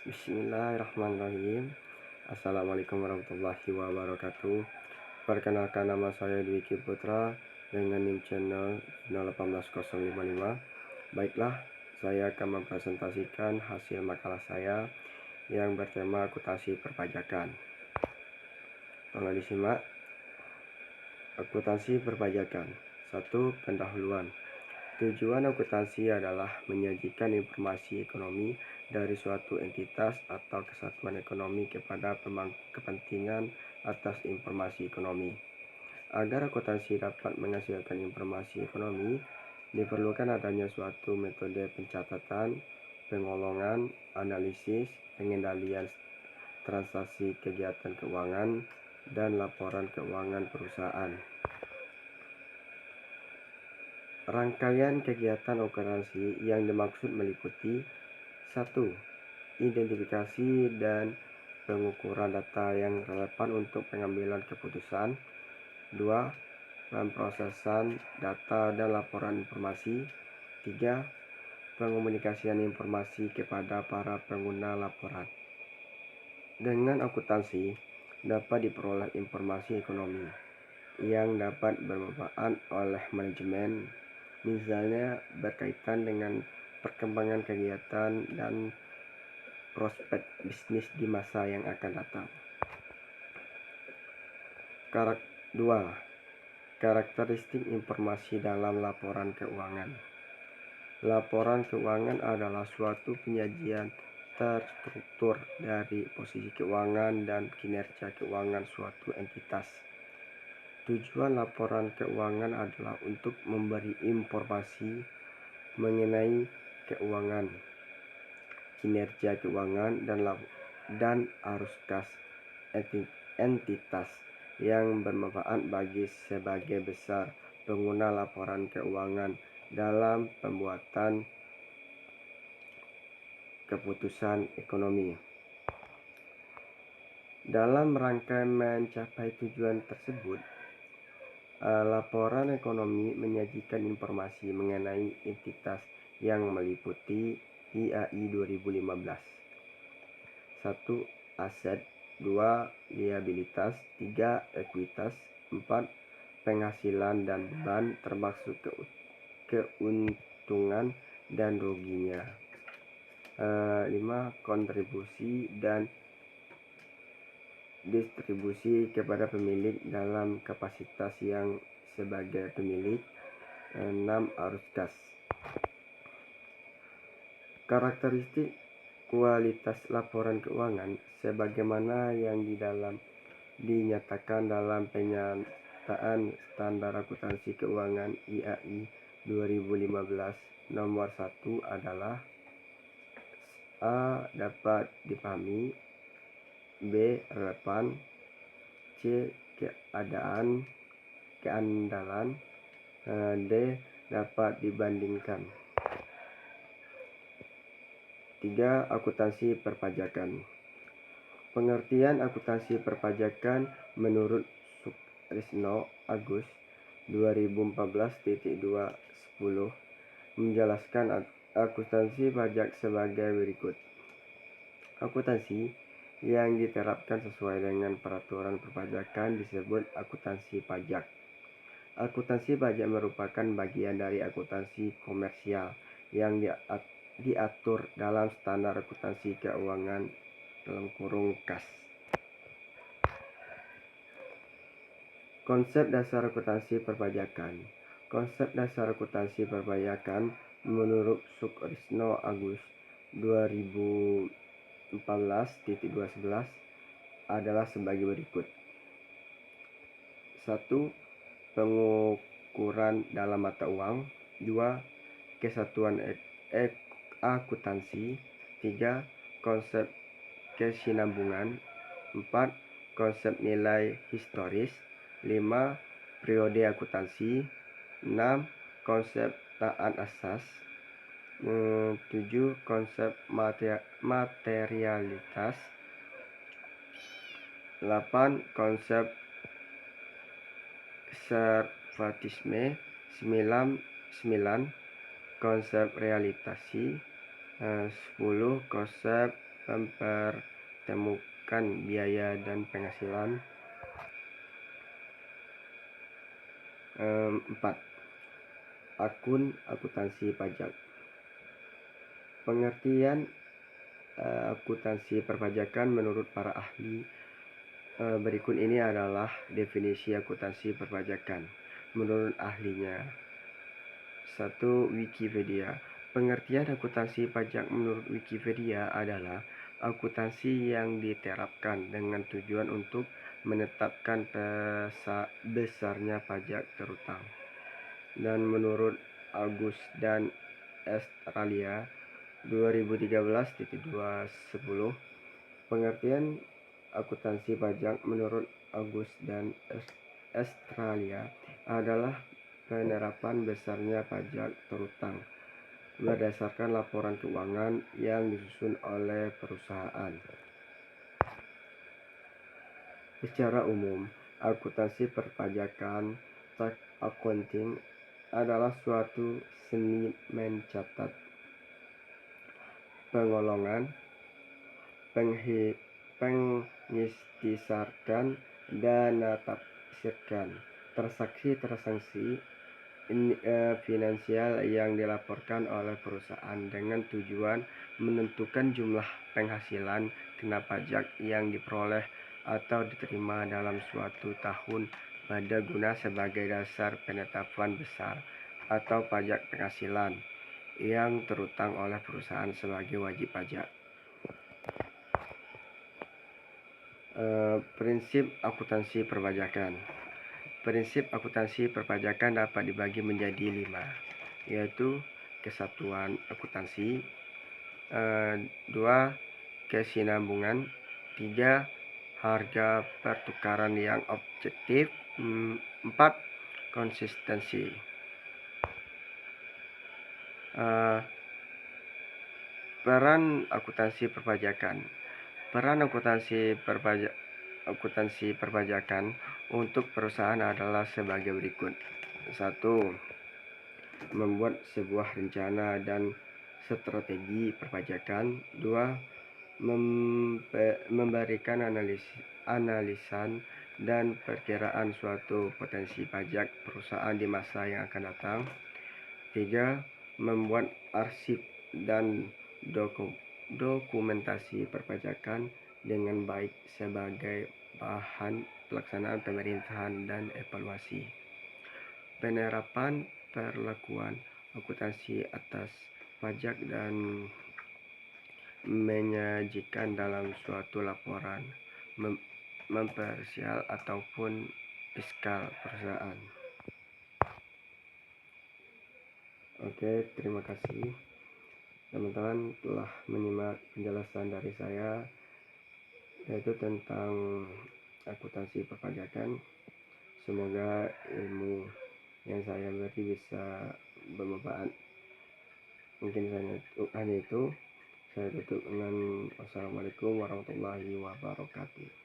Bismillahirrahmanirrahim. Assalamualaikum warahmatullahi wabarakatuh. Perkenalkan, nama saya Dwiki Putra dengan NIM channel 018055. Baiklah, saya akan mempresentasikan hasil makalah saya yang bertema akuntansi perpajakan. Tolong disimak. Akuntansi perpajakan. 1. Pendahuluan. Tujuan akuntansi adalah menyajikan informasi ekonomi dari suatu entitas atau kesatuan ekonomi kepada pemangku kepentingan atas informasi ekonomi. Agar akuntansi dapat menghasilkan informasi ekonomi, diperlukan adanya suatu metode pencatatan, pengolongan, analisis, pengendalian transaksi kegiatan keuangan, dan laporan keuangan perusahaan. Rangkaian kegiatan akuntansi yang dimaksud meliputi 1. Identifikasi dan pengukuran data yang relevan untuk pengambilan keputusan. 2. Pemrosesan data dan laporan informasi. 3. Pengomunikasian informasi kepada para pengguna laporan. Dengan akuntansi dapat diperoleh informasi ekonomi yang dapat bermanfaat oleh manajemen, misalnya berkaitan dengan perkembangan kegiatan dan prospek bisnis di masa yang akan datang. 2. Karakteristik informasi dalam laporan keuangan. Laporan keuangan adalah suatu penyajian terstruktur dari posisi keuangan dan kinerja keuangan suatu entitas. Tujuan laporan keuangan adalah untuk memberi informasi mengenai keuangan, kinerja keuangan, dan arus kas entitas yang bermanfaat bagi sebagian besar pengguna laporan keuangan dalam pembuatan keputusan ekonomi. Dalam rangka mencapai tujuan tersebut, laporan ekonomi menyajikan informasi mengenai entitas yang meliputi IAI 2015. 1. Aset. 2. Liabilitas. 3. Ekuitas. 4. Penghasilan dan beban termasuk keuntungan dan ruginya. 5. Kontribusi dan distribusi kepada pemilik dalam kapasitas yang sebagai pemilik. 6. Arus kas. Karakteristik kualitas laporan keuangan sebagaimana yang dinyatakan dalam penyataan standar akuntansi keuangan IAI 2015 nomor 1 adalah: A. Dapat dipahami. B. Relevan. C. Keandalan. D. Dapat dibandingkan. 3. Akuntansi perpajakan. Pengertian akuntansi perpajakan menurut Sukrisno Agus 2014.2.10 menjelaskan akuntansi pajak sebagai berikut. Akuntansi yang diterapkan sesuai dengan peraturan perpajakan disebut akuntansi pajak. Akuntansi pajak merupakan bagian dari akuntansi komersial yang diatur dalam standar akuntansi keuangan (KAS). Konsep dasar akuntansi perpajakan. Konsep dasar akuntansi perpajakan menurut Sukrisno Agus 2014.211 adalah sebagai berikut. 1. Pengukuran dalam mata uang. 2. Kesatuan akuntansi. 3. Konsep kesinambungan. 4. Konsep nilai historis. 5. Periode akuntansi. 6. Konsep taat asas. 7. Konsep materialitas. 8. Konsep konservatisme. 9. Konsep realitasi. 10. Konsep mempertemukan biaya dan penghasilan. 4. Akun akuntansi pajak. Pengertian akuntansi perpajakan menurut para ahli berikut ini adalah definisi akuntansi perpajakan menurut ahlinya. 1. Wikipedia. Pengertian akuntansi pajak menurut Wikipedia adalah akuntansi yang diterapkan dengan tujuan untuk menetapkan besarnya pajak terutang. Dan menurut Agus dan Australia 2013-210, pengertian akuntansi pajak menurut Agus dan Australia adalah penerapan besarnya pajak terutang berdasarkan laporan keuangan yang disusun oleh perusahaan. Secara umum, akuntansi perpajakan (tax accounting) adalah suatu seni mencatat, pengolongan, pengikhtisarkan, dan tafsirkan transaksi finansial yang dilaporkan oleh perusahaan dengan tujuan menentukan jumlah penghasilan kena pajak yang diperoleh atau diterima dalam suatu tahun pada guna sebagai dasar penetapan besar atau pajak penghasilan yang terutang oleh perusahaan sebagai wajib pajak. Prinsip akuntansi perpajakan. Prinsip akuntansi perpajakan dapat dibagi menjadi 5, yaitu kesatuan akuntansi, 2. kesinambungan, 3. harga pertukaran yang objektif, 4. konsistensi. Peran akuntansi perpajakan. Peran akuntansi perpajakan untuk perusahaan adalah sebagai berikut. 1. Membuat sebuah rencana dan strategi perpajakan. 2. Memberikan analisan dan perkiraan suatu potensi pajak perusahaan di masa yang akan datang. 3. Membuat arsip dan dokumentasi perpajakan dengan baik sebagai bahan pelaksanaan pemerintahan dan evaluasi. Penerapan perlakuan akuntansi atas pajak dan menyajikan dalam suatu laporan mempersial ataupun fiskal perusahaan. Oke, terima kasih teman-teman telah menyimak penjelasan dari saya, yaitu tentang akuntansi perpajakan. Semoga ilmu yang saya beri bisa bermanfaat. Mungkin hanya itu. Saya tutup dengan wassalamualaikum warahmatullahi wabarakatuh.